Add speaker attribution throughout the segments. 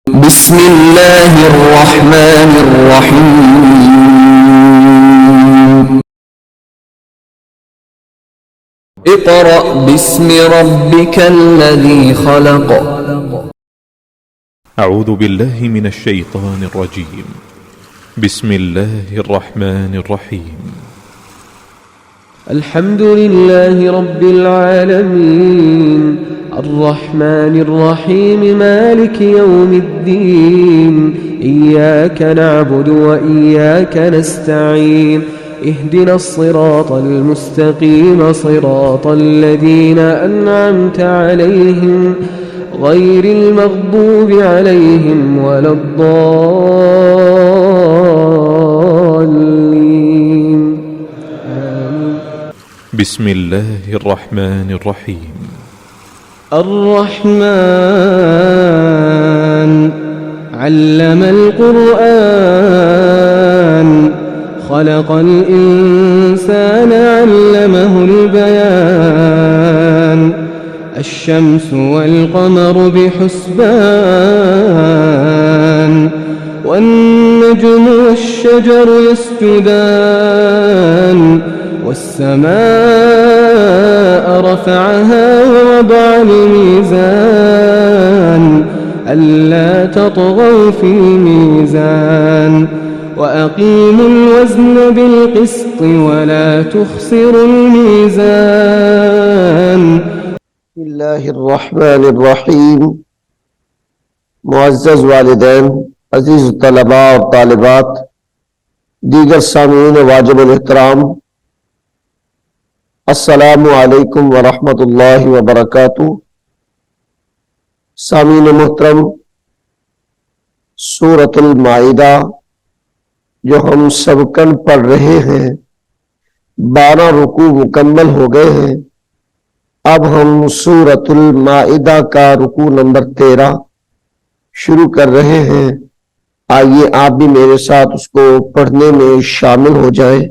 Speaker 1: بسم الله الرحمن الرحيم اقرأ باسم ربك الذي خلق.
Speaker 2: أعوذ بالله من الشيطان الرجيم. بسم الله الرحمن الرحيم.
Speaker 3: الحمد لله رب العالمين الرحمن الرحيم مالك يوم الدين إياك نعبد وإياك نستعين اهدنا الصراط المستقيم صراط الذين أنعمت عليهم غير المغضوب عليهم ولا الضالين.
Speaker 2: بسم الله الرحمن الرحيم.
Speaker 3: الرحمن علم القرآن خلق الإنسان علمه البيان الشمس والقمر بحسبان والنجم والشجر يسجدان والسماء رفعها ووضع الميزان ألا تطغوا في الميزان وأقيموا الوزن بالقسط ولا تخسروا الميزان.
Speaker 4: بسم الله الرحمن الرحیم. معزز والدین، عزیز طلباء اور طالبات، دیگر سامعین واجب الاحترام، السلام علیکم ورحمۃ اللہ وبرکاتہ. سامعین محترم، سورۃ المائدہ جو ہم سبقاً پڑھ رہے ہیں، 12 رکوع مکمل ہو گئے ہیں. اب ہم سورۃ المائدہ کا رکوع نمبر 13 شروع کر رہے ہیں. آئیے آپ بھی میرے ساتھ اس کو پڑھنے میں شامل ہو جائیں.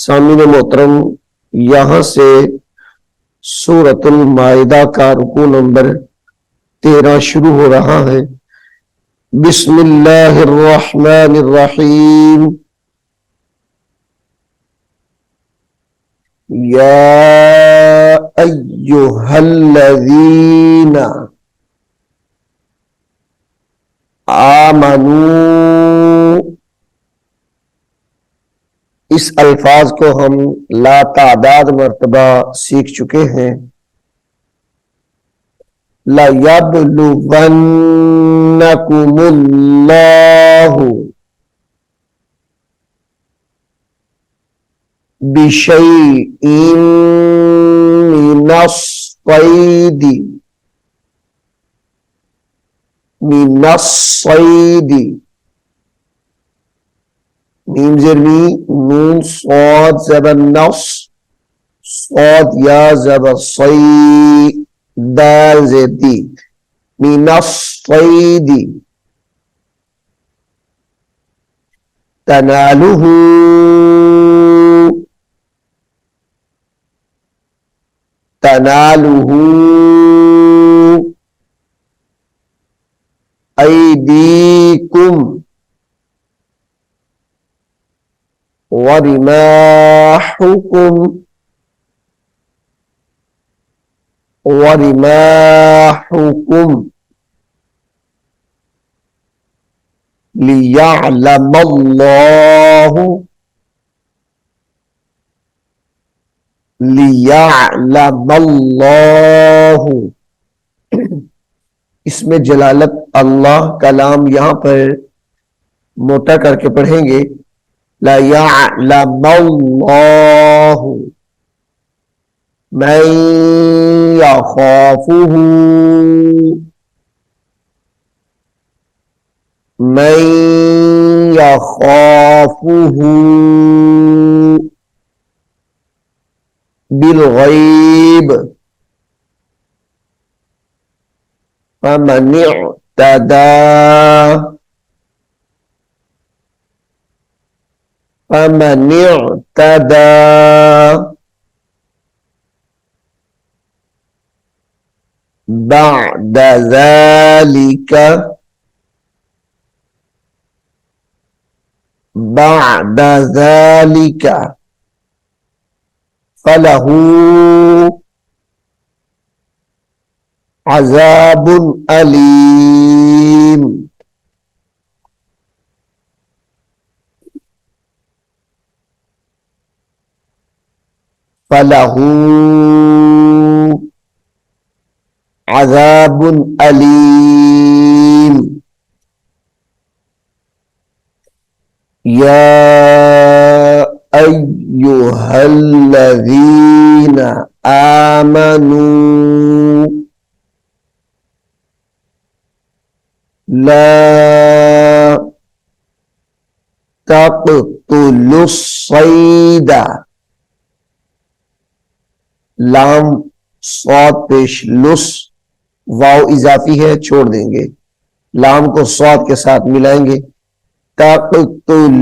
Speaker 4: سامعین محترم، یہاں سے سورۃ المائدہ کا رکوع نمبر 13 شروع ہو رہا ہے. بسم اللہ الرحمن الرحیم. یا ایہا الذین آمنوا، اس الفاظ کو ہم لا تعداد مرتبہ سیکھ چکے ہیں. لَيَبْلُوَنَّكُمُ اللَّهُ بِشَيْءٍ مِّنَ الصَّيْدِ میم زیر می، نون صاد زبر نص، صاد یا زبر صی، دال زیر دی، من الصید تنالہ ایدیکم ورماحكم ليعلم الله. اس میں جلالت اللہ کا لام یہاں پر موٹا کر کے پڑھیں گے. لَيَعْلَمَ اللَّهُ مَن يَخَافُهُ بالغیب فمن اعتدى بعد ذلك بعد ذلك فله عذاب أليم. فله عذاب أليم. يا أيها الذين آمنوا لا تقتلوا الصيد. लाम सौद पेश लुस वाव इजाफी है, छोड़ देंगे, लाम को सौद के साथ मिलाएंगे। तक़तुलुस्सैदा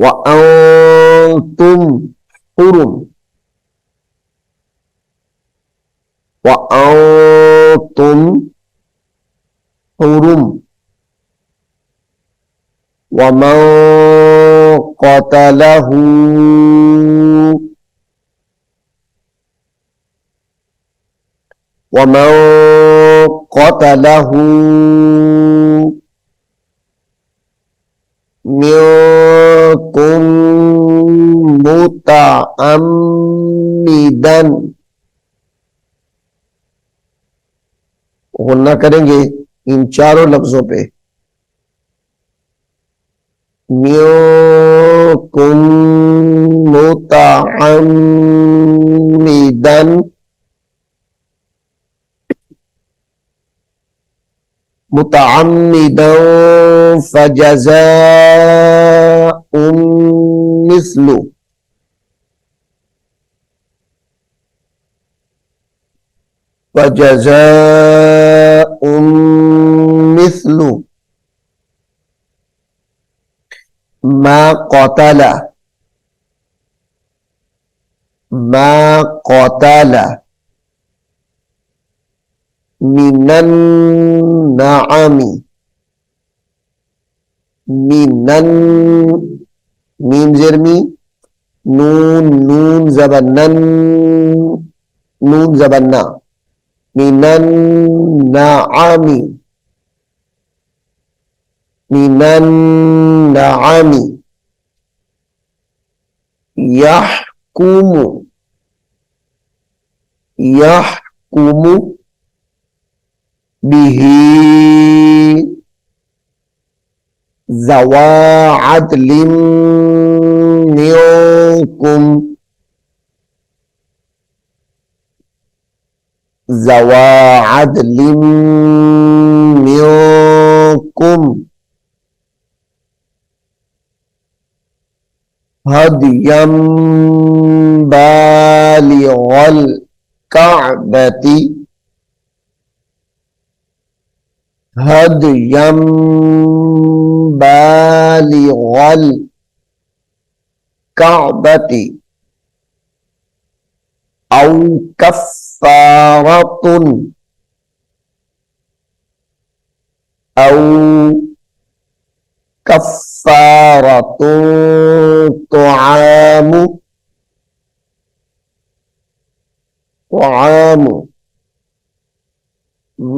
Speaker 4: व अंतुम हुरुम व अंतुम हुरुम व मन क़तलहू वमन क़तलहू मिनकुम मुतअम्मिदन, गुन्ना करेंगे इन चारों लफ्जों पे। मिनकुम मुतअम्मिदन मुतअम्मिदन फजज़ाउम मिस्लु फजज़ाउम मिस्लु मा क़तला मिनन नअमी, मिनन मीम ज़ेरमी नून नून ज़बरनन नून ज़बरना मिनन नअमी मिनन नअमी यहकुमु यहकुमु बिही ज़वा अदलिम मिनकुम ज़वा अदलिम मिनकुम हदियम बालिगल कअबती हदियम बालिगल कअबती औ कफ़्फ़ारतुन औ कफ़्फ़ारतुन तुआमु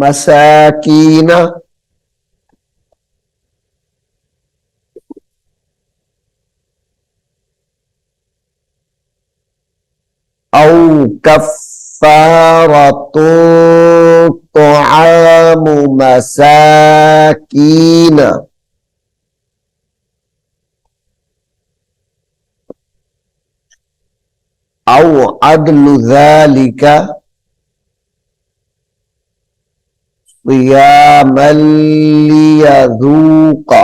Speaker 4: मसाकीना औ कफ़्फ़ारतुन तुआमु मसाकीना औ अदलु ज़ालिका क़ियामल लियज़ूक़ा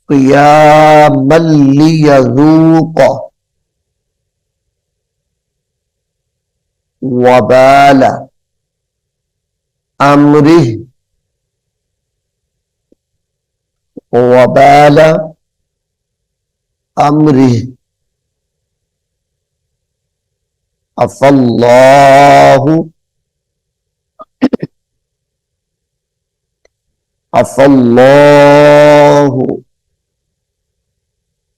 Speaker 4: क़ियामल लियज़ूक़ा वबाल अम्रिह वबाल अम्रिह अफ़ल्लाहु अफ़ल्लाहु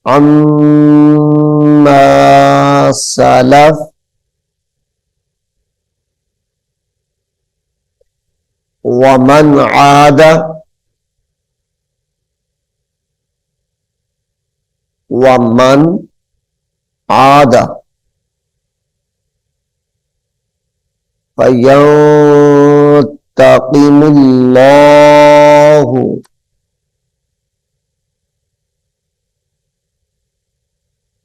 Speaker 4: अम्मा सलफ वमन आदा वमन आदा फयंतक़िमुल्लाहु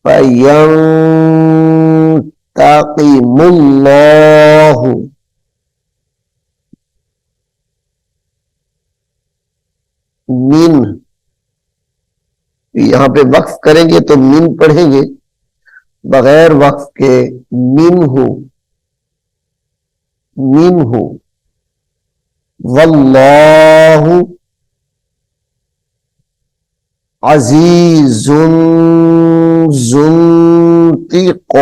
Speaker 4: फयंतक़िमुल्लाहु मिन, यहां पे वक्फ करेंगे तो मिन पढ़ेंगे, बगैर वक्फ के मिनहु मिनहु वल्लाहु अजीजुन ज़ुन्तिक़ाम,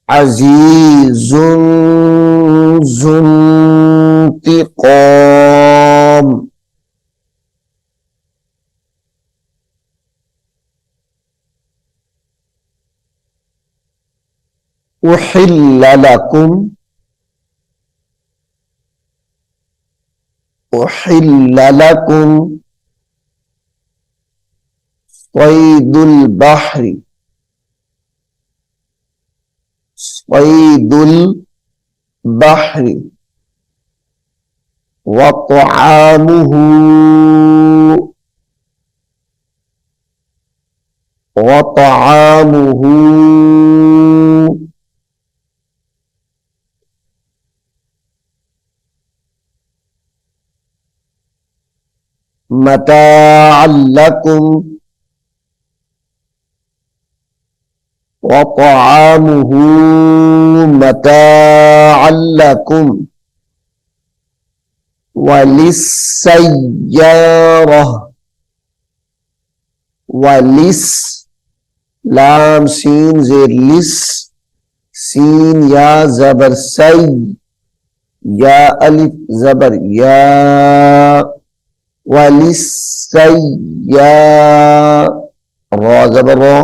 Speaker 4: अजीजुन ज़ुन्तिक़ाम। उहिल्ल लकुम उहिल्ल लकुम स्वैदुल बहरी स्वैदुल बहरी व तआमुहु व तआमुहु मताअन लकुम व तआमुहु मताअन लकुम वलिस्सय्यारह वलिस लाम सीन जेर लिस सीन या जबर सई या अलिफ जबर या वलिस्सय्या रा जबर रा,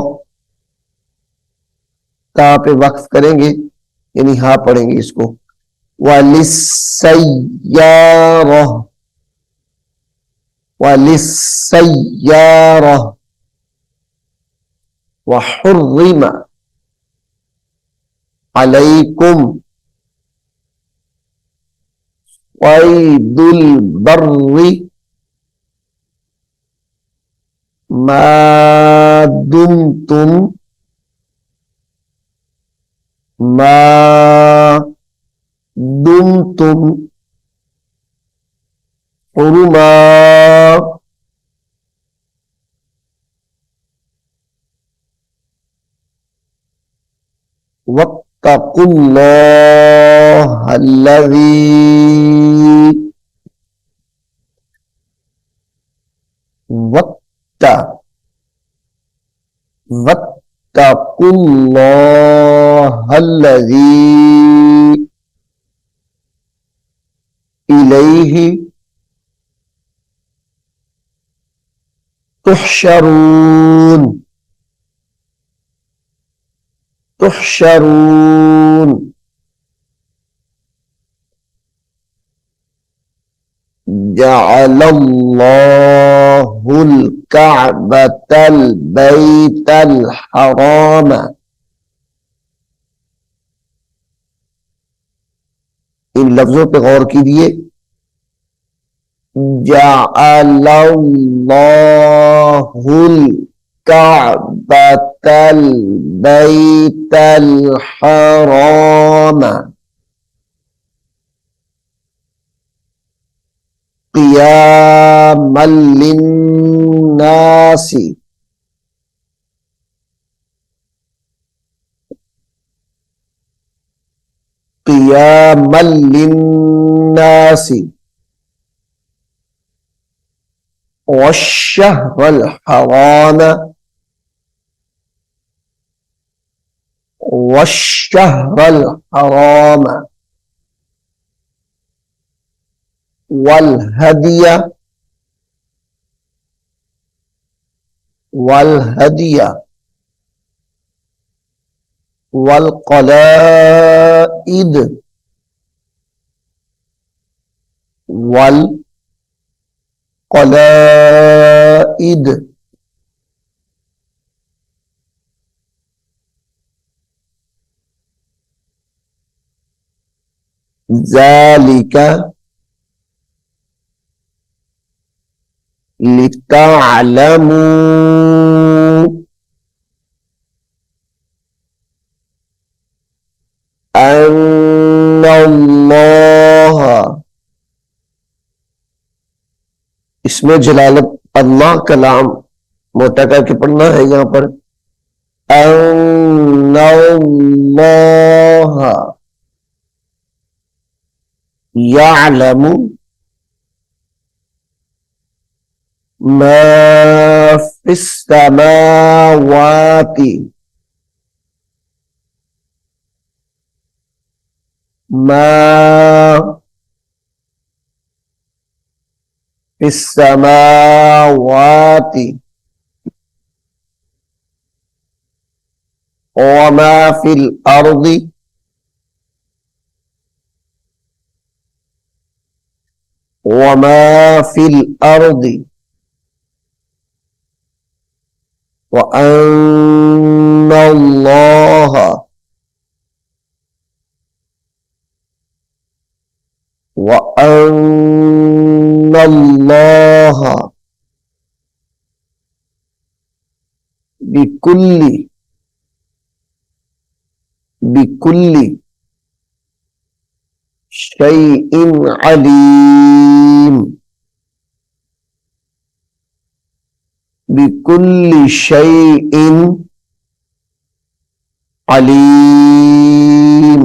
Speaker 4: ता पे वक्फ करेंगे यानी हा पढ़ेंगे इसको, वलिस्सय्यारह वलिस्सय्यारह वहुर्रिम अलैकुम स्वैदुल बर्रि मा दुमतुम हुरुमा वत्तकुल्लाहल्लज़ी वत्तकुल्लाहल्लज़ी इलैहि तुहशरून तुहशरून। जअलल्लाहुल कअबतल बैतल हराम, इन लफ्जों पे गौर कीजिए, जअलल्लाहुल कअबतल बैतल हराम क़ियामल लिन्नासी क़ियामल लिन्नासी वश्शहरल हराम वश्शहरल हराम वल हदिया वल हदिया वल क़लाइद वल क़लाइद ज़ालिका लितअलमू अन्नल्लाह, इसमें जलालत अल्लाह कलाम मोटा करके पढ़ना है यहां पर। अन्नल्लाह यअलमु मा फिस्समावाति मा फिस्समावाति वमा फिल अर्दि वमा फिल अर्दि व अन्नल्लाह व अन्नल्लाह बिकुल्ली बिकुल्ली शैइन अलीम बिकुल्ली शैइन अलीम।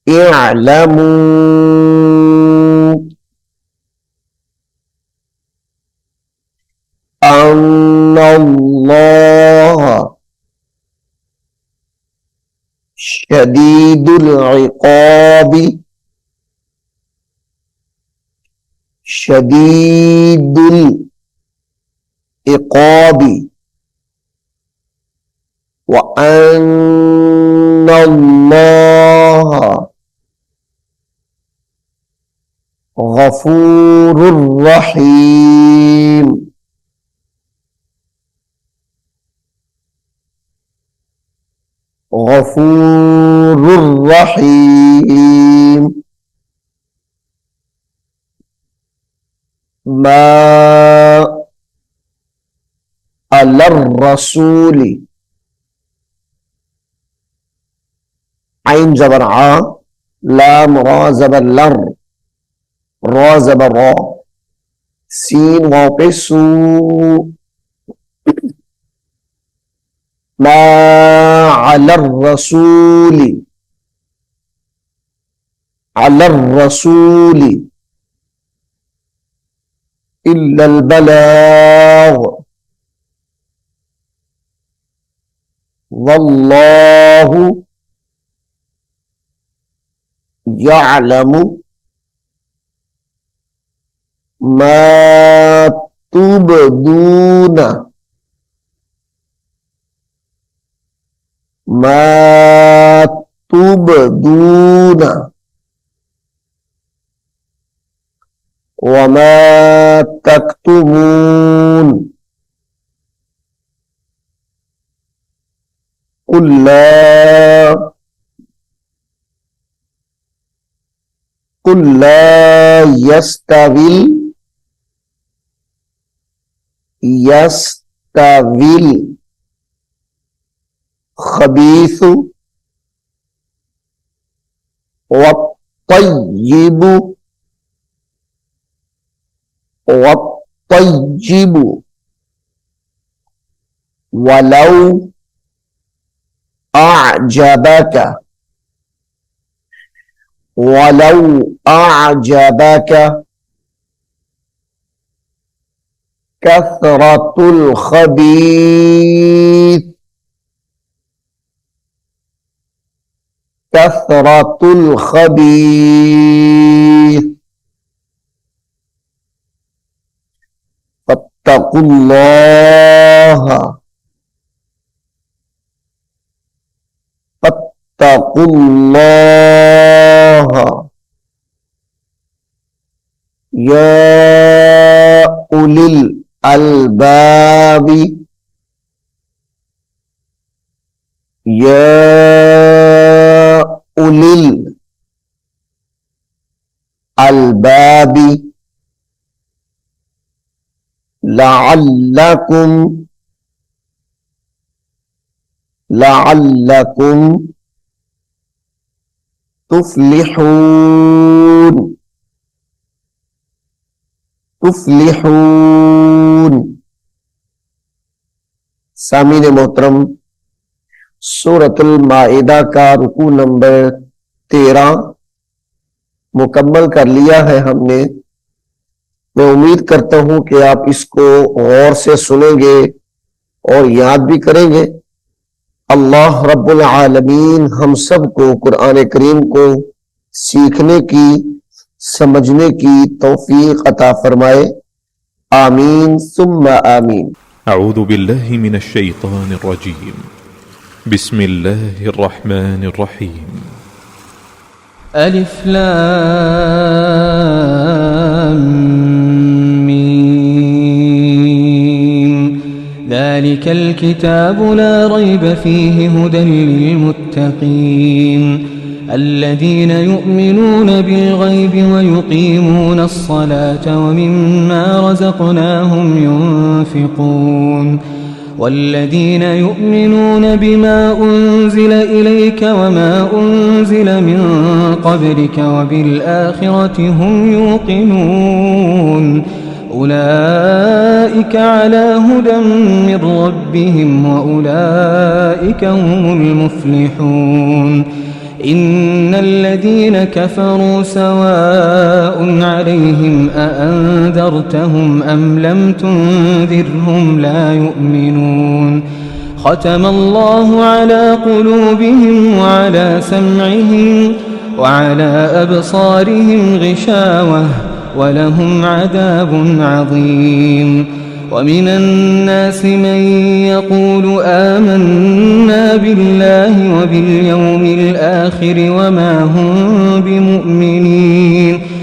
Speaker 4: इअलमू अन्नल्लाह शदीदुल इक़ाबि शदीदुल इक़ाबि व अन्नल्लाह गफूरुर रहीम। गफूरुर रहीम। मा अलर रसूली, आइन ज़बर आ, लाम रा ज़बर लर, रा ज़बर रा, सीन वाव पे सू। मा अलर रसूली, अलर रसूली इल्लल बलाग वल्लाहु यअलमु मा तुबदूना मा तुबदूना वमा तक्तुमून कुल ला यस्तविल खबीसु वत्तय्यिबु वलौ अअजबक कसरतुल खबीथ, कसरतुल खबीथ, फत्तकुल्लाह, फत्तकुल्लाह, या उलिल अलबाबी, या उलिल अलबाबी, लअल्लकुम, लअल्लकुम तुफ्लिहून, तुफ्लिहून। सामीन मोहतरम, सूरतुल माइदा का रुकू नंबर 13 मुकम्मल कर लिया है हमने। मैं उम्मीद करता हूं कि आप इसको गौर से सुनेंगे और याद भी करेंगे। अल्लाह रब्बुल आलमीन हम सबको कुरान करीम को सीखने की, समझने की तौफीक अता फरमाए। आमीन सुम्मा आमीन।
Speaker 2: أعوذ بالله من الشيطان الرجيم بسم الله الرحمن الرحيم
Speaker 3: ألف لام ميم ذلك الكتاب لا ريب فيه هدى للمتقين الذين يؤمنون بالغيب ويقيمون الصلاة ومما رزقناهم ينفقون والذين يؤمنون بما أنزل إليك وما أنزل من قبلك وبالآخرة هم يوقنون أولئك على هدى من ربهم وأولئك هم المفلحون إن الذين كفروا سواء عليهم أأنذرتهم أم لم تنذرهم لا يؤمنون ختم الله على قلوبهم وعلى سمعهم وعلى أبصارهم غشاوة ولهم عذاب عظيم ومن الناس من يقول آمنا بالله وباليوم الآخر وما هم بمؤمنين